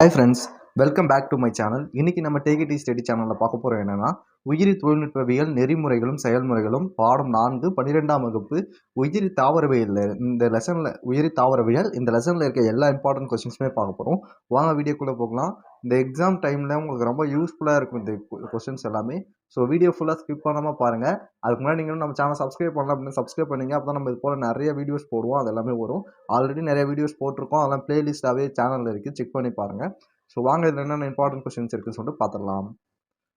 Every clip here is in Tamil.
Hi friends, welcome back to my channel. இன்னைக்கு நம்ம டேக் இட் ஸ்டடி சேனலில் பார்க்க போகிறோம் என்னன்னா, உயிரி தொழில்நுட்பவியல் நெறிமுறைகளும் செயல்முறைகளும் பாடம் 4 12ஆம் வகுப்பு உயிரி தாவரவியல். இந்த லெசனில் உயிரி தாவரவியல் இந்த லெசனில் இருக்க எல்லா இம்பார்ட்டன்ட் கொஸ்டின்ஸுமே பார்க்க போகிறோம். வாங்க வீடியோக்குள்ளே போகலாம். இந்த எக்ஸாம் டைமில் உங்களுக்கு ரொம்ப யூஸ்ஃபுல்லாக இருக்கும் இந்த கொஸ்டின்ஸ் எல்லாமே. ஸோ வீடியோ ஃபுல்லாக ஸ்கிப் பண்ணாமல் பாருங்கள். அதுக்கு முன்னாடி நீங்களும் நம்ம சேனல் சப்ஸ்கிரைப் பண்ணலாம் அப்படின்னு சப்ஸ்கிரைப் பண்ணிங்க. அப்போ தான் நம்ம இது போல் நிறைய வீடியோஸ் போடுவோம். அது எல்லாமே வரும். ஆல்ரெடி நிறைய வீடியோஸ் போட்டிருக்கோம். அதெல்லாம் பிளேலிஸ்ட்டாகவே சேனலில் இருக்குது, செக் பண்ணி பாருங்கள். ஸோ வாங்க இதில் என்னென்ன இம்பார்ட்டன்ட் கொஸ்டின்ஸ் இருக்குன்னு சொல்லிட்டு பார்த்துடலாம்.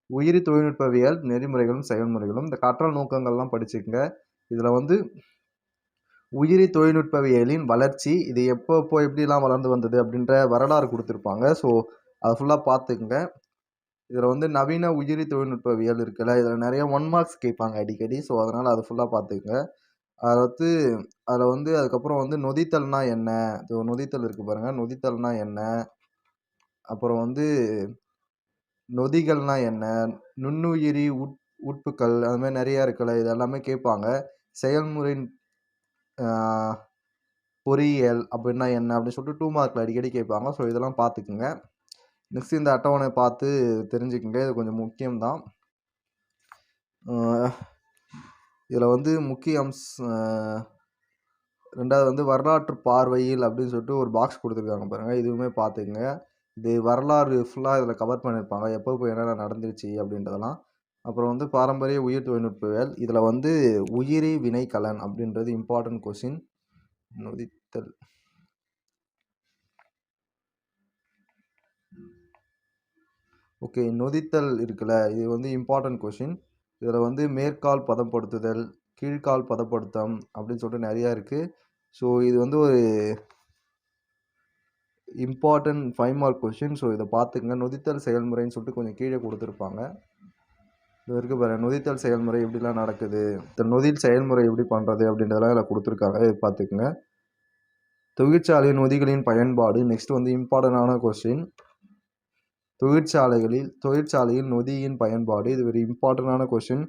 உயிரி தொழில்நுட்பவியல் நெறிமுறைகளும் செயல்முறைகளும் இந்த கற்றல் நோக்கங்கள்லாம் படிச்சுக்கங்க. இதில் வந்து உயிரி தொழில்நுட்பவியலின் வளர்ச்சி, இது எப்போ எப்படிலாம் வளர்ந்து வந்தது அப்படின்ற வரலாறு கொடுத்துருப்பாங்க. ஸோ அதை ஃபுல்லாக பார்த்துக்குங்க. இதில் வந்து நவீன உயிரி தொழில்நுட்பவியல் இருக்குல்ல, இதில் நிறைய 1 மார்க்ஸ் கேட்பாங்க அடிக்கடி. ஸோ அதனால் அதை ஃபுல்லாக பார்த்துக்குங்க. அதில் வந்து அதுக்கப்புறம் வந்து நொதித்தல்னா என்ன, நொதித்தல் இருக்குது பாருங்கள், நொதித்தல்னா என்ன, அப்புறம் வந்து நொதிகள்னா என்ன, நுண்ணுயிரி உட்புக்கள், அது மாதிரி நிறையா இருக்குல்ல, இது எல்லாமே கேட்பாங்க. செயல்முறை பொறியியல் அப்படின்னா என்ன அப்படின்னு சொல்லிட்டு 2 மார்க்கில் அடிக்கடி கேட்பாங்க. ஸோ இதெல்லாம் பார்த்துக்குங்க. நெக்ஸ்ட் இந்த அட்டவணை பார்த்து தெரிஞ்சுக்கங்க, இது கொஞ்சம் முக்கியம்தான். இதில் வந்து முக்கிய ரெண்டாவது வந்து வரலாற்று பார்வையில் அப்படின்னு சொல்லிட்டு ஒரு பாக்ஸ் கொடுத்துருக்காங்க பாருங்கள், இதுவுமே பார்த்துக்குங்க. இது வரலாறு ஃபுல்லாக இதில் கவர் பண்ணியிருப்பாங்க, எப்போ என்னென்ன நடந்துருச்சு அப்படின்றதெல்லாம். அப்புறம் வந்து பாரம்பரிய உயிர் தொழில்நுட்பவியல், இதில் வந்து உயிரி வினைக்கலன் அப்படின்றது இம்பார்ட்டன்ட் கொஸ்டின். நொதித்தல், ஓகே, நொதித்தல் இருக்குல்ல, இது வந்து இம்பார்ட்டன்ட் கொஸ்டின். இதில் வந்து மேற்கால் பதப்படுத்துதல், கீழ்கால் பதப்படுத்தம் அப்படின்னு சொல்லிட்டு நிறையா இருக்குது. ஸோ இது வந்து ஒரு இம்பார்ட்டன்ட் 5 மார்க் கொஸ்டின். ஸோ இதை பார்த்துக்குங்க. நொதித்தல் செயல்முறைன்னு சொல்லிட்டு கொஞ்சம் கீழே கொடுத்துருப்பாங்க. இது வரைக்கும் பாருங்கள், நொதித்தல் செயல்முறை எப்படிலாம் நடக்குது, இந்த நொதில் செயல்முறை எப்படி பண்ணுறது அப்படின்றதெல்லாம் இதில் கொடுத்துருக்காங்க. இது பார்த்துக்குங்க. தொழிற்சாலை நொதிகளின் பயன்பாடு நெக்ஸ்ட் வந்து இம்பார்ட்டண்டான கொஸ்டின். தொழிற்சாலையில் நொதியின் பயன்பாடு, இது ஒரு இம்பார்ட்டண்டான கொஸ்டின்.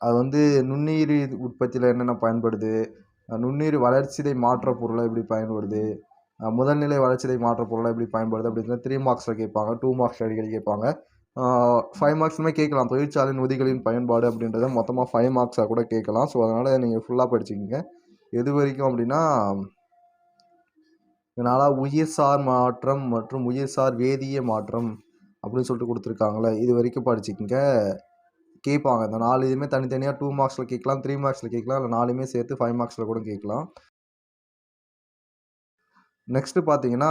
அது வந்து நுண்ணுயிரி உற்பத்தியில் என்னென்ன பயன்படுது, நுண்ணுயிரி வளர்ச்சிதை மாற்ற பொருளை எப்படி பயன்படுது, முதல்நிலை வளர்ச்சிதை மாற்ற பொருளை எப்படி பயன்படுது அப்படின்னு 3 மார்க்ஸில் கேட்பாங்க, 2 மார்க்ஸ் அடிக்கடி கேட்பாங்க, 5 மார்க்ஸுமே கேட்கலாம். தொழிற்சாலை நொதிகளின் பயன்பாடு அப்படின்றத மொத்தமாக 5 மார்க்ஸாக கூட கேட்கலாம். ஸோ அதனால் நீங்கள் ஃபுல்லாக படிச்சுக்கோங்க. எது வரைக்கும் அப்படின்னா, இதனால் உயிர்சார் மாற்றம் மற்றும் உயிர்சார் வேதிய மாற்றம் அப்படின்னு சொல்லிட்டு கொடுத்துருக்காங்களே, இது வரைக்கும் படிச்சுக்கோங்க. கேட்பாங்க இந்த 4 இதுவுமே தனித்தனியாக 2 மார்க்ஸில் கேட்கலாம், 3 மார்க்ஸில் கேட்கலாம், இல்லை 4மே சேர்த்து 5 மார்க்ஸில் கூட கேட்கலாம். நெக்ஸ்ட்டு பார்த்தீங்கன்னா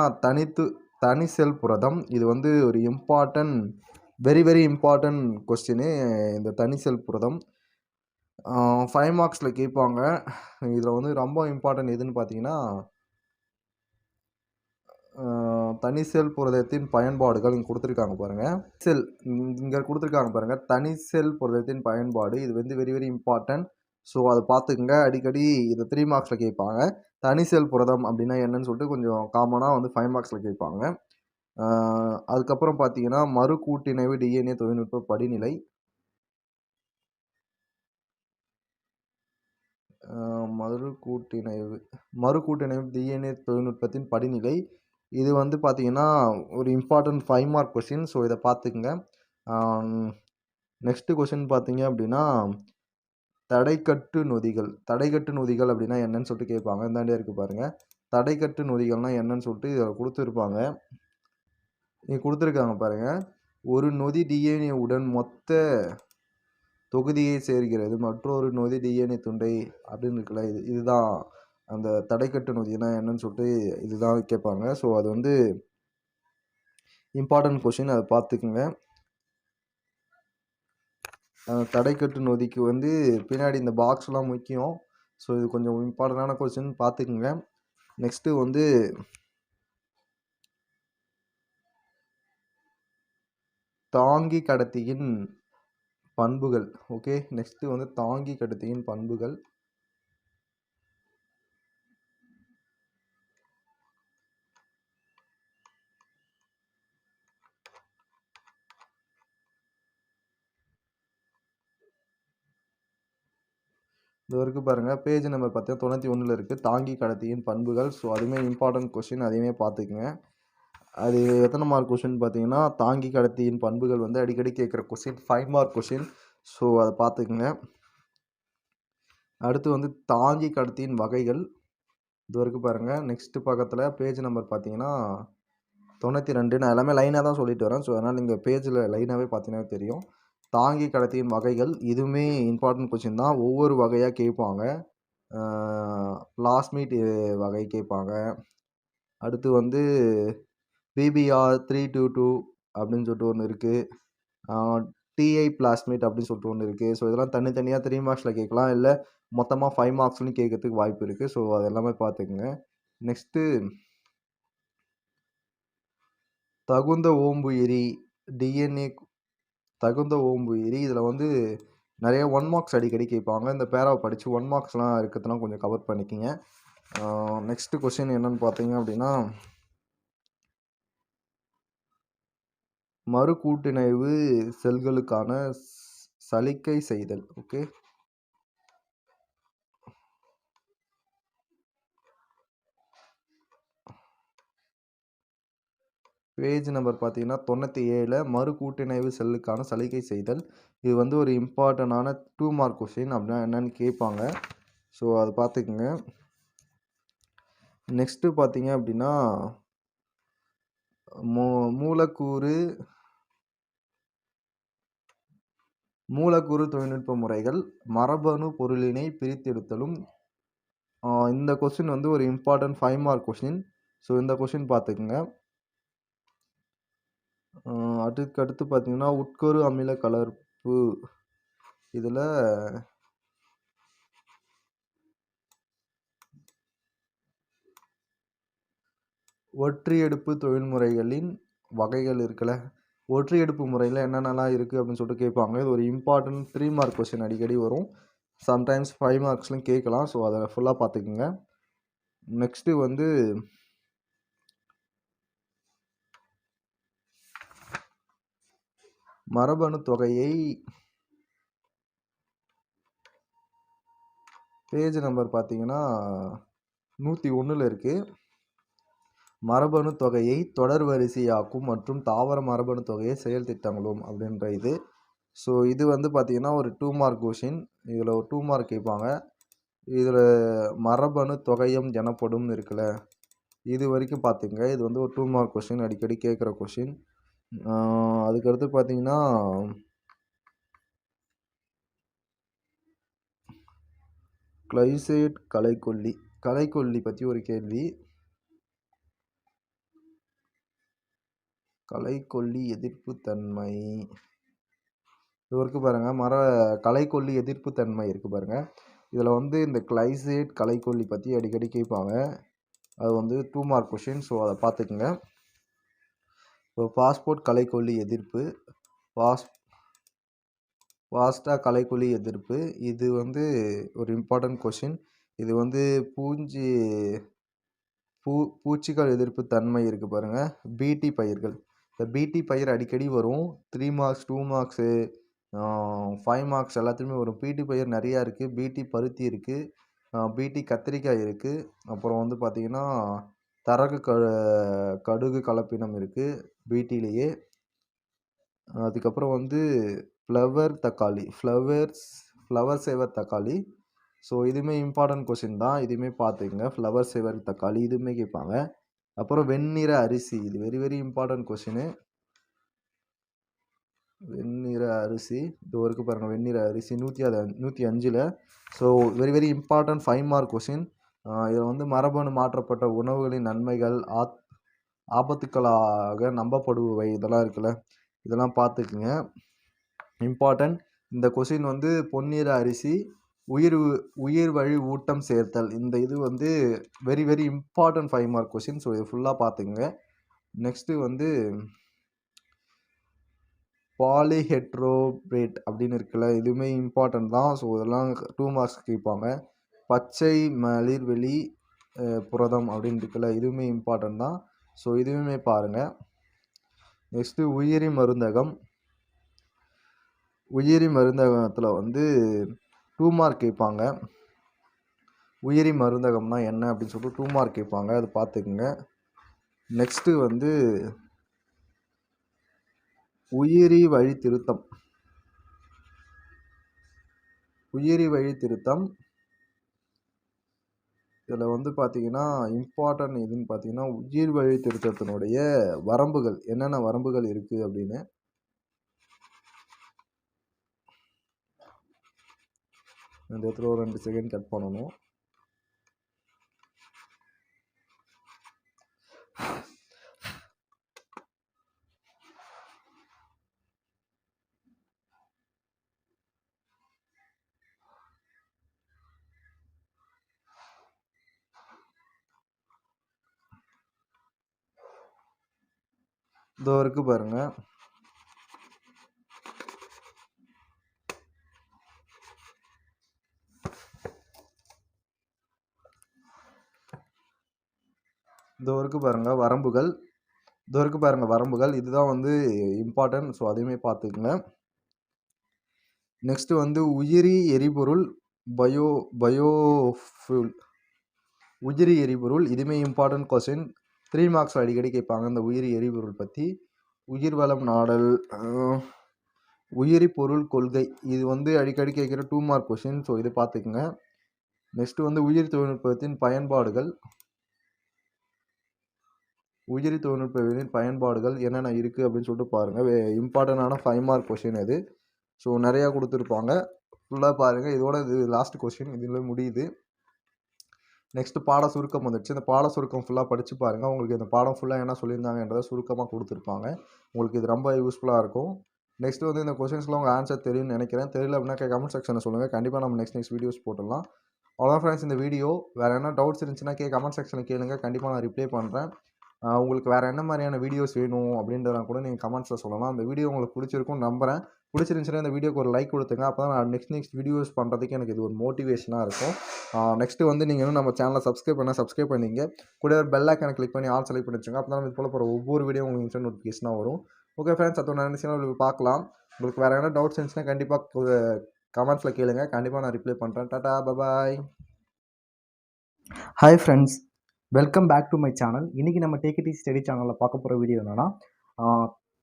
தனி செல் புரதம், இது வந்து ஒரு important, very very important question. இந்த தனி செல் புரதம் 5 மார்க்ஸில் கேட்பாங்க. இதில் வந்து ரொம்ப இம்பார்ட்டன்ட் எதுன்னு பார்த்தீங்கன்னா, தனி செல் புரதத்தின் பயன்பாடுகள் இங்கே கொடுத்துருக்காங்க பாருங்கள். இங்கே கொடுத்துருக்காங்க பாருங்கள், தனி செல் புரதத்தின் பயன்பாடு, இது வந்து வெரி வெரி இம்பார்ட்டன்ட். ஸோ அதை பார்த்துக்குங்க. அடிக்கடி இதை 3 மார்க்ஸில் கேட்பாங்க. தனி செல் புரதம் அப்படின்னா என்னன்னு சொல்லிட்டு கொஞ்சம் காமனாக வந்து 5 மார்க்ஸில் கேட்பாங்க. அதுக்கப்புறம் பார்த்தீங்கன்னா, மறு கூட்டிணைவு டிஎன்ஏ தொழில்நுட்ப படிநிலை, மறு கூட்டிணைவு டிஎன்ஏ தொழில்நுட்பத்தின் படிநிலை, இது வந்து பார்த்தீங்கன்னா ஒரு இம்பார்ட்டன்ட் 5 மார்க் கொஸ்டின். ஸோ இதை பார்த்துக்குங்க. நெக்ஸ்ட்டு கொஸ்டின் பார்த்தீங்க அப்படின்னா, தடைக்கட்டு நொதிகள் அப்படின்னா என்னன்னு சொல்லிட்டு கேட்பாங்க. இந்தாண்டே இருக்குது பாருங்கள், தடைக்கட்டு நொதிகள்னால் என்னன்னு சொல்லிட்டு இதில் கொடுத்துருப்பாங்க. இங்கே கொடுத்துருக்காங்க பாருங்கள், ஒரு நொதி டிஎன்ஏ உடன் மொத்த தொகுதியை சேர்கிறது, மற்றொரு நொதி டிஎன்ஏ துண்டை அப்படின்னு இருக்குல்ல, இதுதான் அந்த தடைக்கட்டு நொதினா என்னன்னு சொல்லிட்டு இதுதான் கேட்பாங்க. ஸோ அது வந்து இம்பார்ட்டன்ட் கொஸ்டின், அதை பார்த்துக்குங்க. தடைக்கட்டு நொதிக்கு வந்து பின்னாடி இந்த பாக்ஸ்லாம் முக்கியம். ஸோ இது கொஞ்சம் இம்பார்ட்டண்டான கொஸ்டின், பார்த்துக்குங்க. நெக்ஸ்ட்டு வந்து தாங்கி கடத்தியின் பண்புகள். ஓகே, நெக்ஸ்ட்டு வந்து தாங்கி கடத்தியின் பண்புகள். இது வரைக்கும் பாருங்கள், பேஜ் நம்பர் 91 இருக்குது, தாங்கி கடத்தியின் பண்புகள். ஸோ அதுவுமே இம்பார்ட்டன்ட் கொஸ்டின், அதையுமே பார்த்துக்குங்க. அது எத்தனை மார்க் கொஷின் பார்த்தீங்கன்னா, தாங்கி கடத்தியின் பண்புகள் வந்து அடிக்கடி கேட்குற கொஷின் 5 மார்க் கொஷின். ஸோ அத பார்த்துக்கங்க. அடுத்து வந்து தாங்கி கடத்தியின் வகைகள். இதுவரைக்கும் பாருங்க. நெக்ஸ்ட் பக்கத்துல பேஜ் நம்பர் பார்த்தீங்கன்னா 92. நான் எல்லாமே லைனா தான் சொல்லிட்டு வரேன். ஸோ அதனால நீங்க பேஜ்ல லைனாவே பார்த்தீங்கன்னா தெரியும். தாங்கி கடத்தியின் வகைகள். இதுவுமே இம்பார்ட்டன்ட் கொஸ்டின் தான். ஒவ்வொரு வகையா கேட்பாங்க. பிளாஸ்மிட் வகை கேட்பாங்க. அடுத்து வந்து பிபிஆர் 322 அப்படின்னு சொல்லிட்டு ஒண்ணு இருக்கு. டிஐ பிளாஸ்மிட் அப்படின்னு சொல்லிட்டு ஒண்ணு இருக்கு. ஸோ இதெல்லாம் தனித்தனியா 3 மார்க்ஸ்ல கேட்கலாம். இல்ல மொத்தமா 5 மார்க்ஸ்லயும் கேட்கறதுக்கு வாய்ப்பு இருக்கு. ஸோ அது எல்லாமே பார்த்துக்கங்க. நெக்ஸ்ட்டு தகுந்த ஓம்புயிரி டிஎன்ஏ தகுந்த ஓம்புயிரி. இதில் வந்து நிறைய 1 மார்க்ஸ் அடிக்கடி கேட்பாங்க. இந்த பேராவை படித்து 1 மார்க்ஸ்லாம் இருக்கிறதுலாம் கொஞ்சம் கவர் பண்ணிக்கிங்க. நெக்ஸ்ட் கொஸ்டின் என்னன்னு பார்த்தீங்க அப்படின்னா, மறு கூட்டிணைவு செல்களுக்கான சலிக்கை செய்தல். ஓகே, பேஜ் நம்பர் பார்த்தீங்கன்னா 97. மறு கூட்டிணைவு செல்லுக்கான சலிக்கை செய்தல். இது வந்து ஒரு இம்பார்ட்டண்டான 2 மார்க் கொஸ்டின். அப்படின்னா என்னன்னு கேட்பாங்க. ஸோ அதை பார்த்துக்குங்க. நெக்ஸ்ட்டு பார்த்தீங்க அப்படின்னா, மூலக்கூறு தொழில்நுட்ப முறைகள், மரபணு பொருளினை பிரித்தெடுத்தலும். இந்த கொஸ்டின் வந்து ஒரு இம்பார்ட்டன்ட் 5 மார்க் கொஸ்டின். ஸோ இந்த கொஸ்டின் பார்த்துக்குங்க. அதுக்கடுத்து பார்த்தீங்கன்னா, உட்கரு அமில கலப்பு. இதில் ஒற்றியெடுப்பு தொழில்முறைகளின் வகைகள் இருக்குல்ல, ஒற்றியெடுப்பு முறையில் என்னென்னலாம் இருக்குது அப்படின்னு சொல்லிட்டு கேட்பாங்க. இது ஒரு இம்பார்ட்டன்ட் 3 மார்க் கொஸ்டின் அடிக்கடி வரும். சம்டைம்ஸ் 5 மார்க்ஸ்லையும் கேட்கலாம். ஸோ அதை ஃபுல்லாக பார்த்துக்குங்க. நெக்ஸ்ட்டு வந்து மரபணு தொகையை பேஜ் நம்பர் பார்த்தீங்கன்னா 101 இருக்கு. மரபணு தொகையை தொடர் வரிசையாக்கும் மற்றும் தாவர மரபணு தொகையை செயல் திட்டங்களும் அப்படின்ற இது. ஸோ இது வந்து பார்த்தீங்கன்னா ஒரு 2 மார்க் கொஷின். இதில் ஒரு 2 மார்க் கேட்பாங்க. இதில் மரபணு தொகையம் எனப்படும் இருக்குல்ல, இது வரைக்கும் பார்த்துங்க. இது வந்து ஒரு 2 மார்க் கொஷின், அடிக்கடி கேட்குற கொஷின். அதுக்கடுத்து பார்த்தீங்கன்னா, கிளைசேட் களைக்கொல்லி பற்றி ஒரு கேள்வி. களைக்கொல்லி எதிர்ப்பு தன்மை இது வரைக்கும் பாருங்க. களைக்கொல்லி எதிர்ப்பு தன்மை இருக்கு பாருங்க. இதில் வந்து இந்த கிளைசேட் களைக்கொல்லி பற்றி அடிக்கடி கேட்பாங்க. அது வந்து 2 மார்க் கொஷின். ஸோ அதை பார்த்துக்குங்க. இப்போ பாஸ்போர்ட் களைக்கொல்லி எதிர்ப்பு, வாஸ்டா களைக்கொல்லி எதிர்ப்பு. இது வந்து ஒரு இம்பார்ட்டன்ட் கொஷின். இது வந்து பூச்சிகள் எதிர்ப்பு தன்மை இருக்கு பாருங்க. பிடி பயிர்கள். இந்த பிடி பயிர் அடிக்கடி வரும். 3 மார்க்ஸ், 2 மார்க்ஸு, 5 மார்க்ஸ் எல்லாத்துலேயுமே வரும். பிடி பயிர் நிறையா இருக்குது. பிடி பருத்தி இருக்குது, பிடி கத்திரிக்காய் இருக்குது. அப்புறம் வந்து பார்த்திங்கன்னா தரகு கடுகு கலப்பினம் இருக்குது பிடிலேயே. அதுக்கப்புறம் வந்து ஃப்ளவர் சேவர் தக்காளி. ஸோ இதுவுமே இம்பார்ட்டன்ட் கொஷின் தான். இதுவுமே பார்த்துக்கங்க. ஃப்ளவர் சேவர் தக்காளி இதுவுமே கேட்பாங்க. அப்புறம் வெண்ணிற அரிசி. இது வெரி வெரி இம்பார்ட்டன்ட் கொஷினு. வெண்ணிற அரிசி இது வரைக்கும் பாருங்கள். வெண்ணிற அரிசி 105. So very very important 5 mark question. இதில் வந்து மரபணு மாற்றப்பட்ட உணவுகளின் நன்மைகள், ஆபத்துக்களாக நம்பப்படுபவை, இதெல்லாம் இருக்குல்ல, இதெல்லாம் பார்த்துக்குங்க. இம்பார்ட்டன்ட். இந்த கொஷின் வந்து பொன்னிற அரிசி, உயிர் வழி ஊட்டம் சேர்த்தல். இந்த இது வந்து very very important 5 mark question. So இது ஃபுல்லாக பார்த்துக்குங்க. நெக்ஸ்ட்டு வந்து பாலிஹெட்ரோபேட் அப்படின்னு இருக்குல்ல, இதுவுமே இம்பார்ட்டன்ட் தான். ஸோ இதெல்லாம் 2 மார்க்ஸ் கேட்பாங்க. பச்சை மலிர்வெளி புரதம் அப்படின்னு இருக்குல்ல, இதுவுமே இம்பார்ட்டன்ட் தான். ஸோ இதுவுமே பாருங்கள். நெக்ஸ்ட்டு உயிரி மருந்தகத்தில் வந்து 2 மார்க் கேட்பாங்க. உயிரி மருந்தகம்னா என்ன அப்படின்னு சொல்லிட்டு 2 மார்க் கேட்பாங்க. அது பார்த்துக்குங்க. நெக்ஸ்ட்டு வந்து உயிரி வழி திருத்தம். உயிரி வழி திருத்தம் இதில் வந்து பார்த்தீங்கன்னா இம்பார்ட்டன்ட் எதுன்னு பார்த்தீங்கன்னா உயிர் வழி திருத்தத்தினுடைய வரம்புகள் என்னென்ன வரம்புகள் இருக்குது அப்படின்னு இந்த இடத்துல ஒரு 2 செகண்ட் கட் பண்ணணும். இதோ இருக்கு பாருங்க. இதோ இருக்கு பாருங்க வரம்புகள். இதோ இருக்கு பாருங்க வரம்புகள். இதுதான் வந்து இம்பார்ட்டன்ட். ஸோ அதையுமே பார்த்துக்குங்க. நெக்ஸ்ட் வந்து உயிரி எரிபொருள் பயோஃபியூல். உயிரி எரிபொருள் இதுவுமே இம்பார்ட்டன்ட் கொஸ்டின். 3 மார்க்ஸில் அடிக்கடி கேட்பாங்க இந்த உயிரி எரிபொருள் பற்றி. உயிர் வளம் நாடல், உயிரி பொருள் கொள்கை இது வந்து அடிக்கடி கேட்குற 2 மார்க் கொஸ்டின். ஸோ இது பார்த்துக்குங்க. நெக்ஸ்ட் வந்து உயிர் தொழில்நுட்பத்தின் பயன்பாடுகள். உயிரி தொழில்நுட்பத்தின் பயன்பாடுகள் என்னென்ன இருக்குது அப்படின்னு சொல்லிட்டு பாருங்கள். இம்பார்ட்டண்டான 5 மார்க் கொஸ்டின் அது. ஸோ நிறையா கொடுத்துருப்பாங்க. ஃபுல்லாக பாருங்கள். இதோட இது லாஸ்ட் கொஸ்டின். இதில் முடியுது. நெக்ஸ்ட்டு பாட சுருக்கம் வந்துடுச்சு. இந்த பாட சுருக்கம் ஃபுல்லாக படித்து பாருங்கள். உங்களுக்கு இந்த பாடம் ஃபுல்லாக என்ன சொல்லியிருந்தாங்கன்றதை சுருக்கமாக கொடுத்துருப்பாங்க. உங்களுக்கு இது ரொம்ப யூஸ்ஃபுல்லாக இருக்கும். நெக்ஸ்ட்டு வந்து இந்த கொஸ்டின்ஸ்லாம் உங்கள் ஆன்சர் தெரியும்னு நினைக்கிறேன். தெரியல அப்படின்னா கமெண்ட் செக்ஷனில் சொல்லுங்கள். கண்டிப்பாக நம்ம நெக்ஸ்ட் வீடியோஸ் போட்டுடலாம். அவ்வளோதான் ஃப்ரெண்ட்ஸ் இந்த வீடியோ. வேறு என்ன டவுட்ஸ் இருந்துச்சுன்னா கமெண்ட் செக்ஷனில் கேளுங்க. கண்டிப்பாக நான் ரிப்ளை பண்ணுறேன். உங்களுக்கு வேறு என்ன மாதிரியான வீடியோஸ் வேணும் அப்படின்றதான் கூட நீங்கள் கமெண்ட்ஸில் சொல்லலாம். அந்த வீடியோ உங்களுக்கு பிடிச்சிருக்கும்னு நம்புகிறேன். பிடிச்சிருந்துச்சுன்னா இந்த வீடியோக்கு ஒரு லைக் கொடுத்துங்க. அப்போ தான் நான் நெக்ஸ்ட் வீடியோஸ் பண்ணுறதுக்கு எனக்கு இது ஒரு மோட்டிவேஷனாக இருக்கும். நெக்ஸ்ட்டு வந்து நீங்கள் இன்னும் நம்ம சேனலை சப்ஸ்கிரைப் பண்ணிங்க. கூட ஒரு பெல் ஐக்கானை கிளிக் பண்ணி ஆல் செலக்ட் பண்ணி வச்சுங்க. அப்போ தான் இது போல் போகிற ஒவ்வொரு வீடியோ உங்களுக்கு இன்ஸ்டன்ட் நோட்டிஃபிகேஷனாக வரும். ஓகே ஃப்ரெண்ட்ஸ், அதோட நினைச்சு பார்க்கலாம். உங்களுக்கு வேறு என்ன டவுட்ஸ் இருந்துச்சுன்னா கண்டிப்பாக கமெண்ட்ஸில் கேளுங்க. கண்டிப்பாக நான் ரிப்ளை பண்ணுறேன். Tata bye bye. Hi friends, welcome back to my channel. இன்றைக்கி நம்ம டேக் ஸ்டடி சேனலில் பார்க்க போகிற வீடியோ என்னென்னா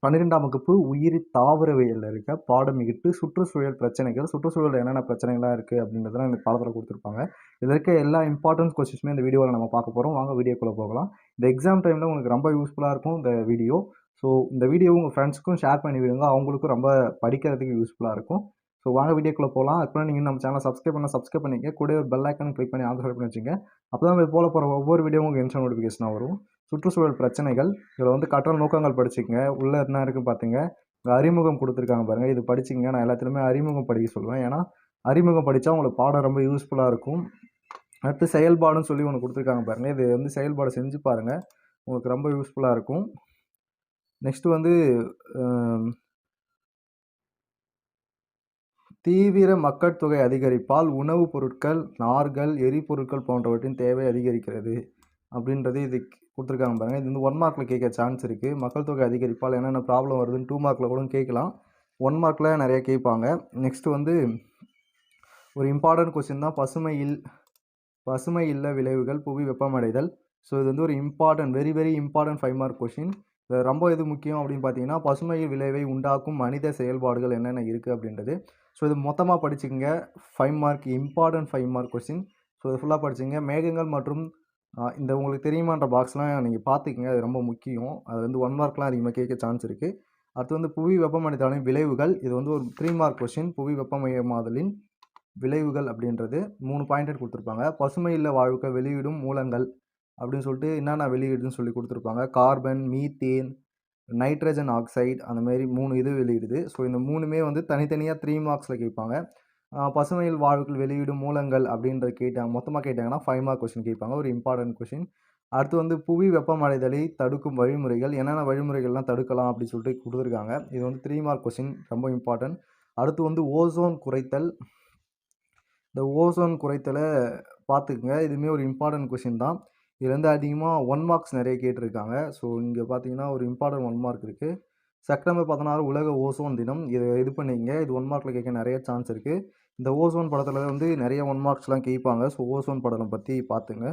12ஆம் வகுப்பு உயிரி தாவரவியலில் இருக்க பாடம் 8 சுற்றுச்சூழல் பிரச்சனைகள். சுற்றுச்சூழலில் என்னென்ன பிரச்சனைகள்லாம் இருக்குது அப்படின்றதெல்லாம் இந்த பாடத்தில் கொடுத்துருப்பாங்க. இதில் இருக்க எல்லா இம்பார்ட்டன்ஸ் கொஸ்டின்ஸுமே இந்த வீடியோவில் நம்ம பார்க்க போகிறோம். வாங்க வீடியோக்குள்ளே போகலாம். இந்த எக்ஸாம் டைமில் உங்களுக்கு ரொம்ப யூஸ்ஃபுல்லாக இருக்கும் இந்த வீடியோ. ஸோ இந்த வீடியோ உங்கள் ஃப்ரெண்ட்ஸ்க்கும் ஷேர் பண்ணி விடுங்க. அவங்களுக்கும் ரொம்ப படிக்கிறதுக்கு யூஸ்ஃபுல்லாக இருக்கும். ஸோ வாங்க வீடியோக்குள்ளே போகலாம். அதுக்கு நீங்கள் நம்ம சேனலை சப்ஸ்கிரைப் பண்ணிக்க. கூட ஒரு பெல் ஐக்கான் கிளிக் பண்ணி ஆல் செலக்ட் பண்ணி வச்சுங்க. அப்போ தான் இது போல் போகிற ஒவ்வொரு வீடியோ உங்களுக்கு இன்ஸ்டன்ட் நோட்டிஃபிகேஷனாக வரும். சுற்றுச்சூழல் பிரச்சனைகள் இதில் வந்து கற்றல் நோக்கங்கள் படிச்சுக்கங்க. உள்ளே என்ன இருக்குன்னு பார்த்துங்க. இந்த அறிமுகம் கொடுத்துருக்காங்க பாருங்கள், இது படிச்சுங்க. நான் எல்லாத்துலேயுமே அறிமுகம் படிக்க சொல்லுவேன். ஏன்னா அறிமுகம் படித்தா உங்களுக்கு பாடம் ரொம்ப யூஸ்ஃபுல்லாக இருக்கும். அடுத்து செயல்பாடுன்னு சொல்லி ஒன்று கொடுத்துருக்காங்க பாருங்கள். இது வந்து செயல்பாடு செஞ்சு பாருங்கள், உங்களுக்கு ரொம்ப யூஸ்ஃபுல்லாக இருக்கும். நெக்ஸ்ட்டு வந்து தீவிர மக்கள் தொகை அதிகரிப்பால் உணவுப் பொருட்கள், நார்கள், எரிபொருட்கள் போன்றவற்றின் தேவை அதிகரிக்கிறது அப்படின்றது இது கொடுத்துருக்காங்க பாருங்கள். இது வந்து 1 மார்க்கில் கேட்க சான்ஸ் இருக்குது. மக்கள் தொகை அதிகரிப்பால் என்னென்ன ப்ராப்ளம் வருதுன்னு 2 மார்க்கில் கூட கேட்கலாம். 1 மார்க்கில் நிறைய கேட்பாங்க. நெக்ஸ்ட்டு வந்து ஒரு இம்பார்ட்டன்ட் கொஸ்டின் தான் பசுமை இல்ல விளைவுகள் புவி வெப்பமடைதல். ஸோ இது வந்து ஒரு வெரி இம்பார்ட்டன்ட் 5 மார்க் கொஸ்டின். இது ரொம்ப எது முக்கியம் அப்படின்னு பார்த்தீங்கன்னா பசுமை விளைவை உண்டாக்கும் மனித செயல்பாடுகள் என்னென்ன இருக்குது அப்படின்றது. ஸோ இது மொத்தமாக படிச்சுக்கங்க. 5 mark important 5 mark question. So இது ஃபுல்லாக படிச்சுங்க. மேகங்கள் மற்றும் இந்த உங்களுக்கு தெரியுமான்ற பாக்ஸ்லாம் நீங்கள் பார்த்துக்குங்க. அது ரொம்ப முக்கியம். அது வந்து 1 மார்க்லாம் அதிகமாக கேட்க சான்ஸ் இருக்குது. அடுத்து வந்து புவி வெப்பமடைதலின் விளைவுகள். இது வந்து ஒரு 3 மார்க் கொஸ்டின். புவி வெப்பமயமாதலின் விளைவுகள் அப்படின்றது 3 பாயிண்ட் கொடுத்துருப்பாங்க. பசுமை இல்ல வாழ்வுக்கு வெளியிடும் மூலங்கள் அப்படின்னு சொல்லிட்டு என்னென்ன வெளியிடுதுன்னு சொல்லி கொடுத்துருப்பாங்க. கார்பன், மீத்தேன், நைட்ரஜன் ஆக்சைடு அந்த மாதிரி 3 இது வெளியிடுது. ஸோ இந்த 3மே வந்து தனித்தனியாக 3 மார்க்ஸில் கேட்பாங்க. பசுமையில் வாழ்வுகள் வெளியிடும் மூலங்கள் அப்படின்றது மொத்தமாக கேட்டாங்கன்னா 5 மார்க் கொஸ்டின் கேட்பாங்க. ஒரு இம்பார்ட்டன்ட் கொஸ்டின். அடுத்து வந்து புவி வெப்பமடைதலை தடுக்கும் வழிமுறைகள், என்னென்ன வழிமுறைகள்லாம் தடுக்கலாம் அப்படின்னு சொல்லிட்டு கொடுத்துருக்காங்க. இது வந்து 3 மார்க் கொஸ்டின், ரொம்ப இம்பார்ட்டன்ட். அடுத்து வந்து ஓசோன் குறைத்தல். இந்த ஓசோன் குறைத்தலை பார்த்துக்குங்க. இதுவுமே ஒரு இம்பார்ட்டன்ட் கொஸ்டின் தான். இது வந்து அதிகமாக 1 மார்க்ஸ் நிறைய கேட்டிருக்காங்க. ஸோ இங்கே பார்த்தீங்கன்னா ஒரு இம்பார்ட்டன்ட் 1 மார்க் இருக்குது. செப்டம்பர் 16 உலக ஓசோன் தினம். இதை இது பண்ணிங்க. இது 1 மார்க்கில் கேட்க நிறைய சான்ஸ் இருக்குது. இந்த ஓசோன் படத்தில் வந்து நிறைய 1 மார்க்ஸ்லாம் கேட்பாங்க. ஸோ ஓசோன் படத்தை பற்றி பார்த்துங்க.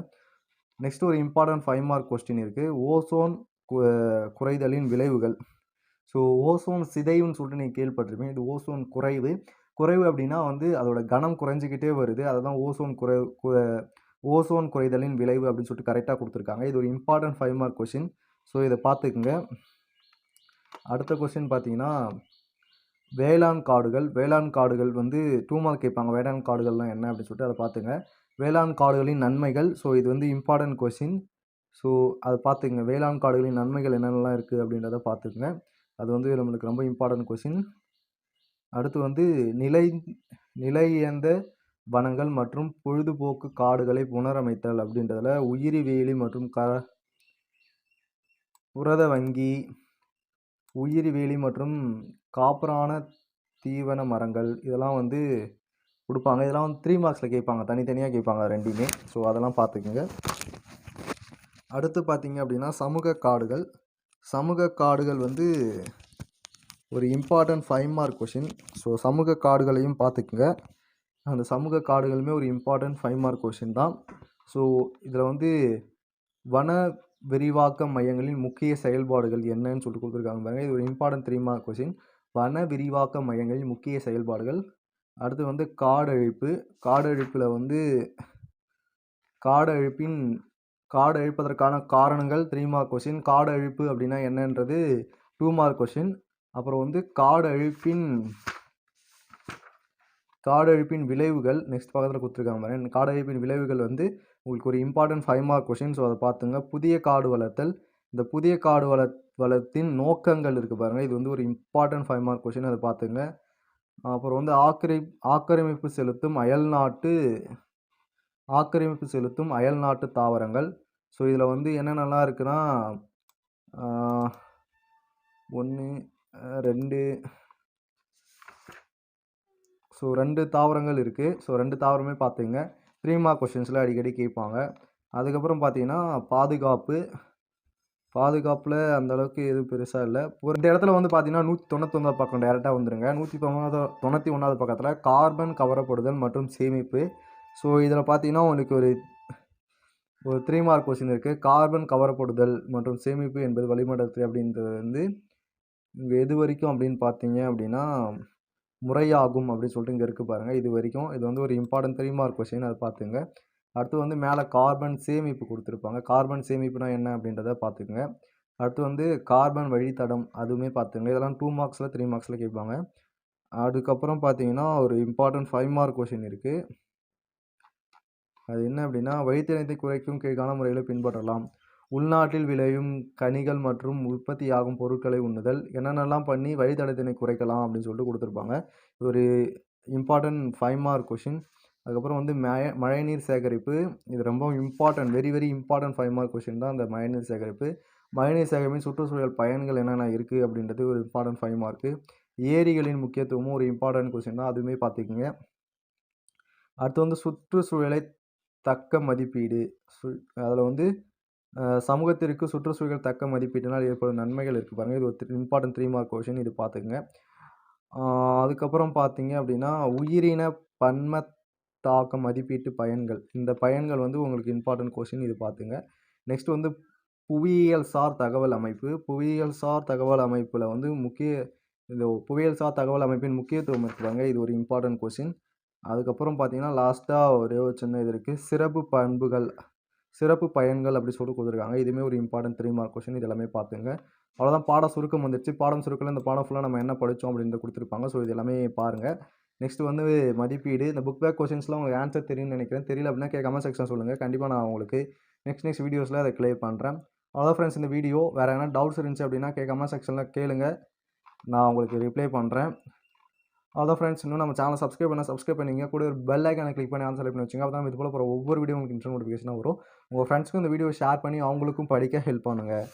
நெக்ஸ்ட் ஒரு இம்பார்ட்டன்ட் 5 மார்க் கொஸ்டின் இருக்குது. ஓசோன் குறைதலின் விளைவுகள். ஸோ ஓசோன் சிதைவுன்னு சொல்லிட்டு நீங்கள் கேள்விப்பட்டிருப்பீங்க. இது ஓசோன் குறைவு. குறைவு அப்படின்னா வந்து அதோட கனம் குறைஞ்சிக்கிட்டே வருது. அதை தான் ஓசோன் குறைதலின் விளைவு அப்படின்னு சொல்லிட்டு கரெக்டாக கொடுத்துருக்காங்க. இது ஒரு இம்பார்ட்டன்ட் 5 மார்க் கொஸ்டின். ஸோ இதை பார்த்துக்குங்க. அடுத்த கொஸ்டின் பார்த்தீங்கன்னா வேளாண் காடுகள். வேளாண் காடுகள் வந்து 2 மார்க் கேட்பாங்க. வேளாண் காடுகள்லாம் என்ன அப்படின்னு சொல்லிட்டு அதை பார்த்துங்க. வேளாண் காடுகளின் நன்மைகள். ஸோ இது வந்து இம்பார்ட்டன்ட் கொஸ்டின். ஸோ அதை பார்த்துங்க. வேளாண் காடுகளின் நன்மைகள் என்னென்னலாம் இருக்குது அப்படின்றத பார்த்துக்குங்க. அது வந்து நம்மளுக்கு ரொம்ப இம்பார்ட்டன்ட் கொஸ்டின். அடுத்து வந்து நிலையந்த வனங்கள் மற்றும் பொழுதுபோக்கு காடுகளை புனரமைத்தல் அப்படின்றதுல உயிரி வேலி மற்றும் புரத வங்கி, உயிரி வேலி மற்றும் காப்பரான தீவன மரங்கள் இதெல்லாம் வந்து கொடுப்பாங்க. இதெல்லாம் வந்து 3 மார்க்ஸில் கேட்பாங்க. தனித்தனியாக கேட்பாங்க ரெண்டையுமே. ஸோ அதெல்லாம் பார்த்துக்குங்க. அடுத்து பார்த்தீங்க அப்படின்னா சமூக காடுகள். சமூக காடுகள் வந்து ஒரு இம்பார்ட்டன்ட் 5 மார்க் கொஷின். ஸோ சமூக காடுகளையும் பார்த்துக்குங்க. அந்த சமூக காடுகளுமே ஒரு இம்பார்ட்டன்ட் 5 மார்க் கொஷின் தான். ஸோ இதில் வந்து வன விரிவாக்க மையங்களின் முக்கிய செயல்பாடுகள் என்னன்னு சொல்லிட்டு கொடுத்துருக்காங்க பாருங்கள். இது ஒரு இம்பார்ட்டன்ட் 3 மார்க் கொஷின். வன விரிவாக்க மையங்களின் முக்கிய செயல்பாடுகள். அடுத்து வந்து காடழிப்பு. காடழிப்பில் வந்து காடு அழிப்பதற்கான காரணங்கள் 3 மார்க் கொஷின். காடு அழிப்பு அப்படின்னா என்னன்றது 2 மார்க் கொஷின். அப்புறம் வந்து காடு அழிப்பின் விளைவுகள் நெக்ஸ்ட் பக்கத்தில் கொடுத்துருக்காங்க பாருங்க. காடு அழிப்பின் விளைவுகள் வந்து உங்களுக்கு ஒரு இம்பார்ட்டன்ட் 5 மார்க் கொஷின். ஸோ அதை பார்த்துங்க. புதிய காடு வளர்த்தல். இந்த புதிய காடு வளத்தின் நோக்கங்கள் இருக்குது பாருங்கள். இது வந்து ஒரு இம்பார்ட்டன்ட் 5 மார்க் கொஷின். அதை பார்த்துங்க. அப்புறம் வந்து ஆக்கிரமிப்பு செலுத்தும் அயல்நாட்டு தாவரங்கள். ஸோ இதில் வந்து என்னென்னலாம் இருக்குன்னா 1 2 ஸோ 2 தாவரங்கள் இருக்குது. ஸோ 2 தாவரமே பார்த்துங்க. 3 மார்க் கொஷின்ஸில் அடிக்கடி கேட்பாங்க. அதுக்கப்புறம் பார்த்தீங்கன்னா பாதுகாப்பில் அந்தளவுக்கு எதுவும் பெருசாக இல்லை. இந்த இடத்துல வந்து பார்த்தீங்கன்னா 199 பக்கம் டேரெக்டாக வந்துடுங்க. 191 பக்கத்தில் கார்பன் கவரப்படுதல் மற்றும் சேமிப்பு. ஸோ இதில் பார்த்தீங்கன்னா உங்களுக்கு ஒரு 3 மார்க் கொஸ்டின் இருக்குது. கார்பன் கவரப்படுதல் மற்றும் சேமிப்பு என்பது வளிமண்டலத்தில் அப்படின்றது வந்து இங்கே எது வரைக்கும் அப்படின்னு பார்த்தீங்க அப்படின்னா முறையாகும் அப்படின்னு சொல்லிட்டு இங்கே இருக்குது பாருங்கள். இது வரைக்கும் இது வந்து ஒரு இம்பார்ட்டன்ட் 3 மார்க் கொஸ்டின். அதை பார்த்துங்க. அடுத்து வந்து மேலே கார்பன் சேமிப்பு கொடுத்துருப்பாங்க. கார்பன் சேமிப்புனா என்ன அப்படின்றத பார்த்துக்குங்க. அடுத்து வந்து கார்பன் வழித்தடம் அதுவுமே பார்த்துங்க. இதெல்லாம் 2 மார்க்ஸில் 3 மார்க்ஸில் கேட்பாங்க. அதுக்கப்புறம் பார்த்தீங்கன்னா ஒரு இம்பார்ட்டன்ட் 5 மார்க் கொஸ்டின் இருக்குது. அது என்ன அப்படின்னா வழித்தடத்தை குறைக்கும் கீழ்கான முறைகளை பின்பற்றலாம். உள்நாட்டில் விளையும் கனிகள் மற்றும் உற்பத்தியாகும் பொருட்களை உண்ணுதல். என்னென்னலாம் பண்ணி வழித்தடத்தினை குறைக்கலாம் அப்படின்னு சொல்லிட்டு கொடுத்துருப்பாங்க. ஒரு இம்பார்ட்டன்ட் 5 மார்க் கொஷின். அதுக்கப்புறம் வந்து மழைநீர் சேகரிப்பு. இது ரொம்ப important very important 5 mark question தான் அந்த மழைநீர் சேகரிப்பு. மழைநீர் சேகரிப்பின் சுற்றுச்சூழல் பயன்கள் என்னென்ன இருக்குது அப்படின்றது ஒரு இம்பார்ட்டன்ட் 5 மார்க்கு. ஏரிகளின் முக்கியத்துவமும் ஒரு இம்பார்ட்டன்ட் கொஷின் தான். அதுவுமே பார்த்துக்குங்க. அடுத்து வந்து சுற்றுச்சூழலை தக்க மதிப்பீடு. அதில் வந்து சமூகத்திற்கு சுற்றுச்சூழல் தக்க மதிப்பீட்டினால் ஏற்படும் நன்மைகள் இருக்குது பாருங்கள். இது ஒரு இம்பார்ட்டன்ட் 3 மார்க் கொஷின். இது பார்த்துக்குங்க. அதுக்கப்புறம் பார்த்தீங்க அப்படின்னா உயிரின பன்ம தாக்க மதிப்பீட்டு பயன்கள். இந்த பயன்கள் வந்து உங்களுக்கு இம்பார்ட்டன்ட் கொஷின். இது பார்த்துங்க. நெக்ஸ்ட் வந்து புவியியல் சார் தகவல் அமைப்பு. புவியியல் சார் தகவல் அமைப்பில் வந்து இந்த புவியியல் சார் தகவல் அமைப்பின் முக்கியத்துவம் இருக்குதாங்க. இது ஒரு இம்பார்ட்டன்ட் கொஷின். அதுக்கப்புறம் பார்த்தீங்கன்னா லாஸ்ட்டாக ஒரே ஒரு சின்ன இது இருக்குது. சிறப்பு பயன்கள் அப்படி சொல்லிட்டு கொடுத்துருக்காங்க. இதுவுமே ஒரு இம்பார்ட்டன்ட் 3 மார்க் கொஷின். இது எல்லாமே பார்த்துங்க. அவ்வளோதான். பாட சுருக்கம் வந்துடுச்சு. பாடம் சுருக்கில் இந்த பாடம் ஃபுல்லாக நம்ம என்ன படித்தோம் அப்படின்றத கொடுத்துருப்பாங்க. ஸோ இது எல்லாமே பாருங்கள். நெக்ஸ்ட் வந்து மதிப்பீடு. இந்த புக் பேக் கொஷின்ஸ்லாம் உங்களுக்கு ஆன்சர் தெரியும்னு நினைக்கிறேன். தெரியல அப்படின்னா கமெண்ட் செக்ஷன் சொல்லுங்கள். கண்டிப்பாக நான் உங்களுக்கு நெக்ஸ்ட் வீடியோஸில் அதை கிளியர் பண்ணுறேன். அவ்வளோதான் ஃப்ரெண்ட்ஸ் இந்த வீடியோ. வேறு எதனா டவுட்ஸ் இருந்துச்சு அப்படின்னா கமெண்ட் செக்ஷனில் கேளுங்க. நான் உங்களுக்கு ரிப்ளை பண்ணுறேன். அவ்வளோதான் ஃப்ரெண்ட்ஸ். இன்னும் நம்ம சேனல் சப்ஸ்கிரைப் பண்ணிங்க. கூட ஒரு பெல் ஐக்கானை கிளிக் பண்ணி ஆன் செலக்ட் பண்ணி வச்சுங்க. அப்போ தான் இது போல் போகிற ஒவ்வொரு வீடியோ உங்களுக்கு இன்ஸ்டன்ட் நோட்டிஃபிகேஷனாக வரும். உங்கள் ஃப்ரெண்ட்ஸ்க்கு இந்த வீடியோ ஷேர் பண்ணி அவங்களுக்கும் படிக்க ஹெல்ப் பண்ணுங்கள்.